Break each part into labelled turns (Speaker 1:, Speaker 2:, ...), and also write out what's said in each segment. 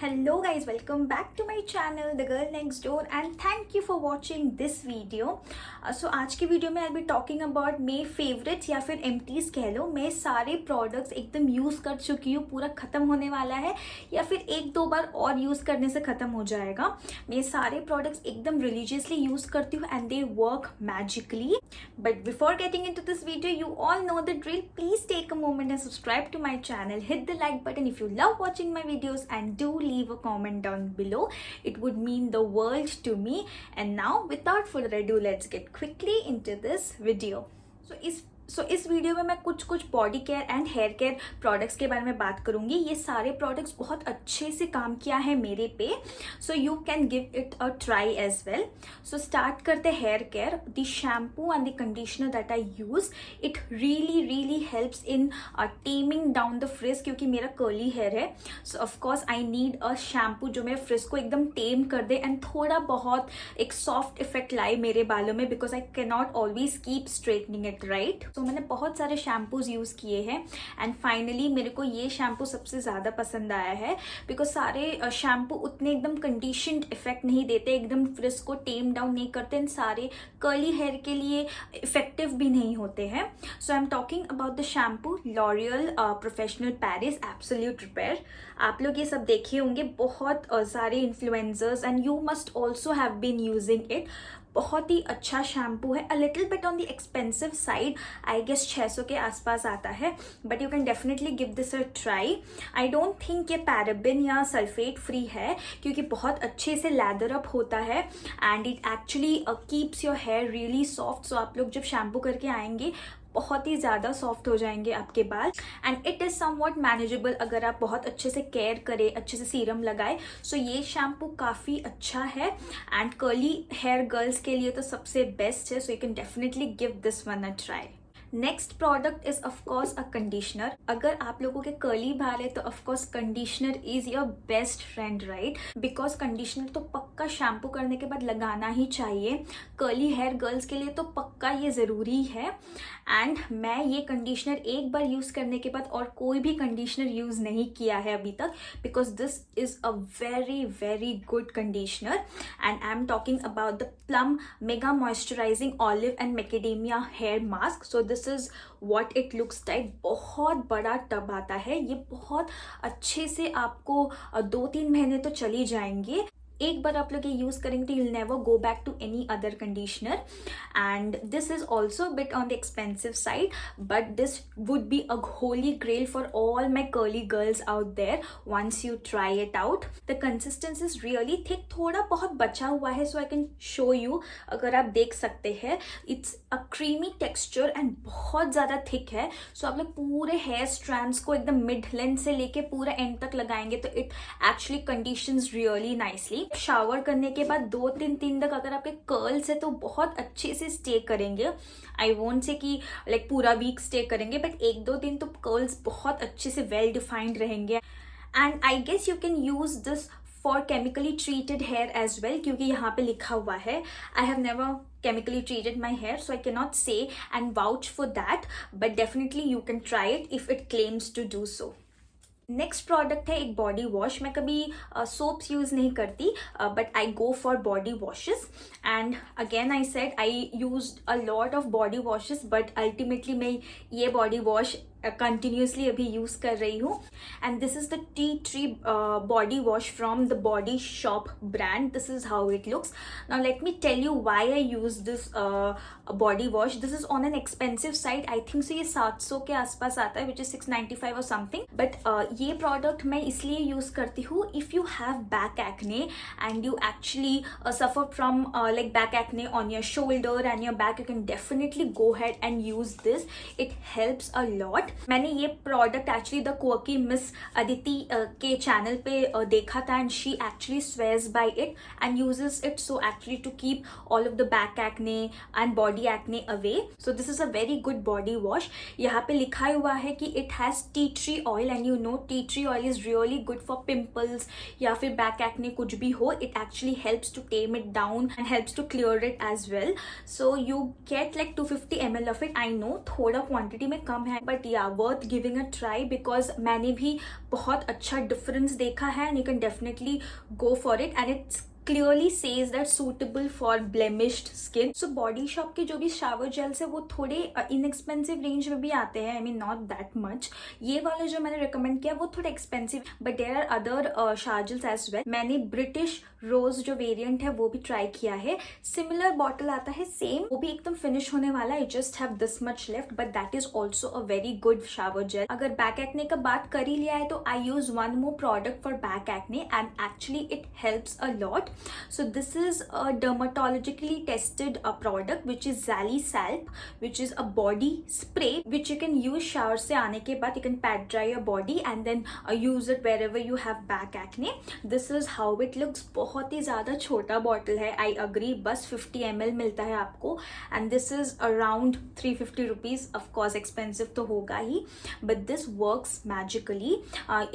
Speaker 1: Hello guys, welcome back to my channel The Girl Next Door and thank you for watching this video. So आज की video में I'll be talking about मेरे favourites या फिर empties कह लो. मैं सारे प्रोडक्ट्स एकदम यूज़ कर चुकी हूँ, पूरा ख़त्म होने वाला है या फिर एक दो बार और यूज़ करने से ख़त्म हो जाएगा. मैं सारे प्रोडक्ट्स एकदम रिलीजियसली यूज़ करती हूँ and they work magically. But before getting into this video, you all know the drill. Please take a moment and subscribe to my channel. Hit the like button if you love watching my videos and do leave a comment down below. It would mean the world to me. And now without further ado, let's get quickly into this video. So इस वीडियो में मैं कुछ body care and hair care products के बारे में बात करूंगी. ये सारे प्रोडक्ट्स बहुत अच्छे से काम किया है मेरे पे, so you can give it a try as well. So start करते hair care. The shampoo and the conditioner that I use, it really helps in taming down the frizz, क्योंकि मेरा कर्ली हेयर है. So of course I need a shampoo जो मेरे fridge को एकदम टेम कर दे and थोड़ा बहुत एक सॉफ्ट इफेक्ट लाए मेरे बालों में, because I can not always keep straightening it right. तो मैंने बहुत सारे शैम्पूज यूज़ किए हैं एंड फाइनली मेरे को ये शैम्पू सबसे ज़्यादा पसंद आया है, बिकॉज सारे शैम्पू उतने एकदम कंडीशनड इफेक्ट नहीं देते, एकदम फ्रिज को टेम डाउन नहीं करते एंड सारे कर्ली हेयर के लिए इफेक्टिव भी नहीं होते हैं. So I am talking about the shampoo L'Oreal professional Paris absolute repair. आप लोग ये सब देखे होंगे, बहुत सारे influencers and you must also have been using it. बहुत ही अच्छा शैम्पू है. A little bit on the expensive side, I guess 600 के आसपास आता है, but you can definitely give this a try. I don't think ये पैराबिन या सल्फेट फ्री है, क्योंकि बहुत अच्छे से लैदर अप होता है and it actually keeps your hair really soft. So आप लोग जब शैम्पू करके आएंगे बहुत ही ज़्यादा सॉफ्ट हो जाएंगे आपके बाल and it is somewhat manageable अगर आप बहुत अच्छे से केयर करें, अच्छे से सीरम लगाए. सो ये शैम्पू काफ़ी अच्छा है एंड कर्ली हेयर गर्ल्स के लिए तो सबसे बेस्ट है. सो you can definitely give this one a try. Next product is of course a conditioner. अगर आप लोगों के कर्ली बाल है तो of course conditioner is your best friend right, because conditioner तो पक्का शैम्पू करने के बाद लगाना ही चाहिए. कर्ली हेयर गर्ल्स के लिए तो पक्का ये ज़रूरी है. एंड मैं ये कंडीशनर एक बार यूज़ करने के बाद और कोई भी कंडीशनर यूज़ नहीं किया है अभी तक, because this is a very good conditioner. And I am talking about the Plum mega moisturising olive and macadamia hair mask. So this is what it looks like. बहुत बड़ा टब आता है ये, बहुत अच्छे से आपको 2-3 महीने तो चली जाएंगे. एक बार आप लोग ये यूज़ करेंगे तो you'll never go back to any other conditioner. And this is also a bit on the expensive side, but this would be a holy grail for all my curly girls out there once you try it out. The consistency is really thick, थोड़ा बहुत बचा हुआ है, so I can show you. अगर आप देख सकते हैं, it's a creamy texture and बहुत ज़्यादा thick है. So आप लोग पूरे hair strands को एकदम mid length से लेके पूरा end तक लगाएंगे तो it actually conditions really nicely. Shower करने के बाद 2-3 दिन तक अगर आपके कर्ल्स है तो बहुत अच्छे से स्टे करेंगे. आई वोंट से कि लाइक पूरा वीक स्टे करेंगे, बट 1-2 दिन तो कर्ल्स बहुत अच्छे से वेल डिफाइंड रहेंगे. And I guess you can use this for chemically treated hair as well, क्योंकि यहाँ पे लिखा हुआ है. I have never chemically treated my hair, so I cannot say and vouch for that, but definitely you can try it if it claims to do so. Next product है एक body wash. मैं कभी soaps use नहीं करती, but I go for body washes. And again I said I use a lot of body washes, but ultimately मैं ये body wash continuously अभी use कर रही हूँ. And this is the tea tree body wash from the Body Shop brand. This is how it looks. Now let me tell you why I use this body wash. This is on an expensive side. I think so ये 700 के आसपास आता है, which is 695 और something. But ये product मैं इसलिए use करती हूँ, if you have back acne and you actually suffer from like back acne on your shoulder and your back, you can definitely go ahead and use this. It helps a lot. मैंने ये product actually the quirky miss Aditi के channel पे देखा था and she actually swears by it and uses it, so actually to keep all of the back acne and body acne away. So this is a very good body wash. यहाँ पे लिखा हुआ है कि it has tea tree oil and you know tea tree oil is really good for pimples या फिर back acne कुछ भी हो. It actually helps to tame it down and helps to clear it as well. So you get like 250 ml of it. I know थोड़ा quantity में कम है, but yeah worth giving a try, because मैंने भी बहुत अच्छा difference देखा है and you can definitely go for it, and it's clearly says that suitable for blemished skin. So body shop के जो भी shower gels है वो थोड़े inexpensive range में भी आते हैं, I mean not that much. ये वाला जो मैंने recommend किया वो थोड़ा expensive, but there are other shower gels as well. मैंने British Rose जो variant है वो भी try किया है. Similar bottle आता है same, वो भी एकदम finish होने वाला है. I just have this much left, but that is also a very good shower gel. अगर back acne का बात कर ही लिया है तो I use one more product for back acne and actually it helps a lot. So this is a dermatologically tested product which is Zalisalp, which is a body spray which you can use shower से आने के बाद. You can pat dry your body and then use it wherever you have back acne. This is how it looks. बहुत ही ज़्यादा छोटा bottle है, I agree, बस 50 ml मिलता है आपको and this is around 350 rupees. Of course expensive तो होगा ही, but this works magically.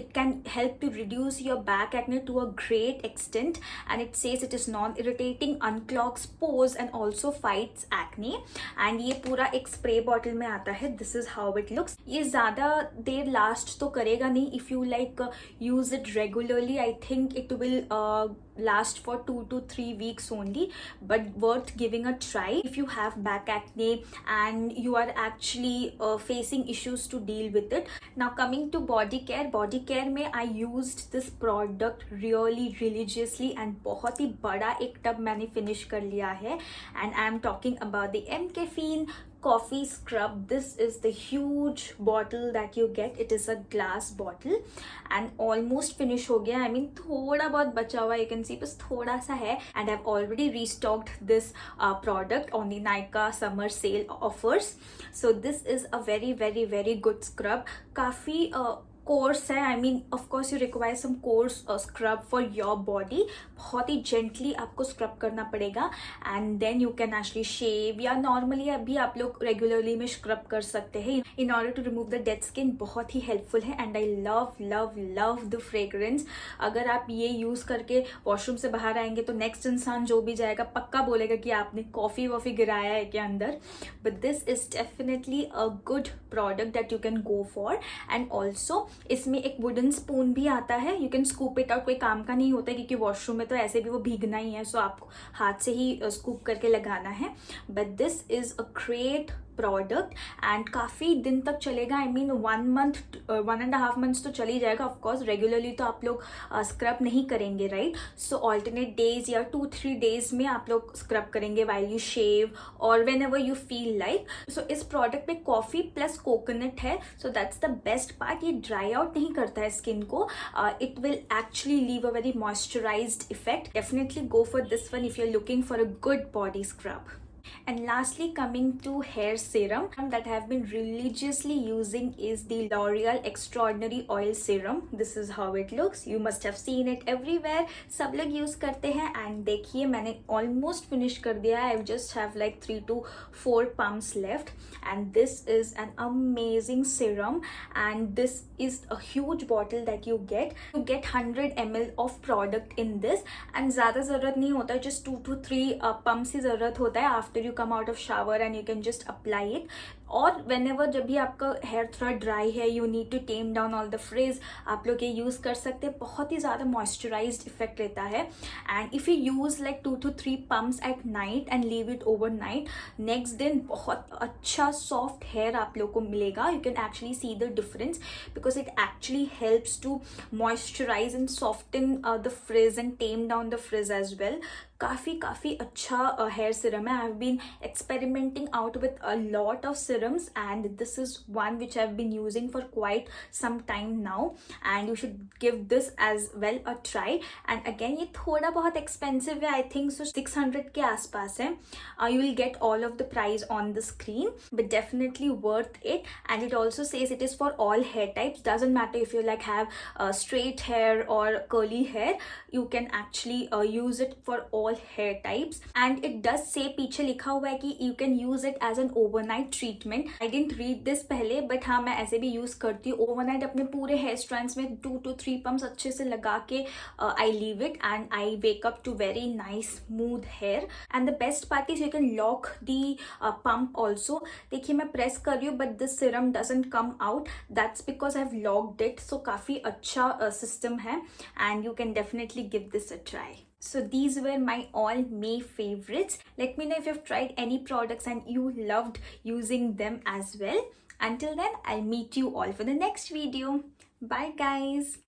Speaker 1: It can help to reduce your back acne to a great extent, and it says it is non-irritating, unclogs pores and also fights acne. And ये पूरा एक spray bottle में आता है. This is how it looks. ये ज़्यादा देर last तो करेगा नहीं. If you like use it regularly, I think it will last for 2 to 3 weeks only, but worth giving a try if you have back acne and you are actually facing issues to deal with it. Now coming to body care में I used this product really religiously and बहुत ही बड़ा एक tub मैंने finish कर लिया है, and I am talking about the MCaffeine coffee scrub. This is the huge bottle that you get. It is a glass bottle and almost finish हो गया. I mean थोड़ा बहुत बचा हुआ, you can see बस थोड़ा सा है, and I've already restocked this product on the Nykaa summer sale offers. So this is a very very very good scrub. काफ़ी कोर्स है, I mean of course you require some coarse scrub for your body. बहुत ही gently आपको scrub करना पड़ेगा and then you can actually shave, या normally अभी आप लोग रेगुलरली में स्क्रब कर सकते हैं in order to remove the dead skin. बहुत ही हेल्पफुल है and I love love love the fragrance. अगर आप ये यूज़ करके वॉशरूम से बाहर आएंगे तो नेक्स्ट इंसान जो भी जाएगा पक्का बोलेगा कि आपने कॉफ़ी वॉफ़ी गिराया है क्या अंदर. But this is definitely a good product that you can go for. And also इसमें एक वुडन स्पून भी आता है. You can scoop it out. कोई काम का नहीं होता है क्योंकि वॉशरूम में तो ऐसे भी वो भीगना ही है, सो आपको हाथ से ही स्कूप करके लगाना है. But this is a great product and काफ़ी दिन तक चलेगा. आई मीन 1 month 1.5 months तो चल ही जाएगा. ऑफकोर्स रेगुलरली तो आप लोग स्क्रब नहीं करेंगे, राइट. सो ऑल्टरनेट डेज या 2-3 days में आप लोग स्क्रब करेंगे वाइल यू शेव और whenever you feel like. So इस प्रोडक्ट में कॉफ़ी प्लस कोकोनट है, so that's the best part. ये ड्राई आउट नहीं करता है स्किन को. It will actually leave a very moisturised effect. Definitely go for this one if you are looking for a good body scrub. And lastly, coming to hair serum that I have been religiously using is the L'Oreal Extraordinary Oil Serum. This is how it looks. You must have seen it everywhere. सब लोग use करते हैं and देखिए मैंने almost finish कर दिया. I just have like 3 to 4 pumps left and this is an amazing serum and this is a huge bottle that you get. You get 100 ml of product in this and ज़्यादा ज़रूरत नहीं होता, just 2 to 3 pumps ही ज़रूरत होता है after you come out of shower and you can just apply it. और whenever जब भी आपका हेयर थोड़ा ड्राई है, you need to tame down all the frizz, आप लोग ये यूज़ कर सकते हैं. बहुत ही ज़्यादा मॉइस्चराइज्ड इफेक्ट लेता है and if you use like 2 to 3 pumps at night and leave it overnight, next दिन बहुत अच्छा सॉफ्ट हेयर आप लोग को मिलेगा. You can actually see the difference because it actually helps to moisturise and soften the frizz and tame down the frizz as well. काफ़ी अच्छा hair serum है. I have been experimenting out with a lot of serums and this is one which I've been using for quite some time now and you should give this as well a try. And again ये थोड़ा बहुत expensive है, I think so 600 के आसपास है. You will get all of the price on the screen but definitely worth it. And it also says it is for all hair types. Doesn't matter if you like have straight hair or curly hair, you can actually use it for all all hair types. And it does say, पीछे लिखा हुआ है कि you can use it as an overnight treatment. I didn't read this पहले, but हाँ मैं ऐसे भी use करती हूँ overnight. अपने पूरे hair strands में 2 to 3 pumps अच्छे से लगा के I leave it and I wake up to very nice smooth hair. And the best part is you can lock the pump also. देखिए मैं press कर रही हूँ but the serum doesn't come out. That's because I've locked it. So काफ़ी अच्छा system है and you can definitely give this a try. So these were my all May favorites. Let me know if you've tried any products and you loved using them as well. Until then, I'll meet you all for the next video. Bye guys.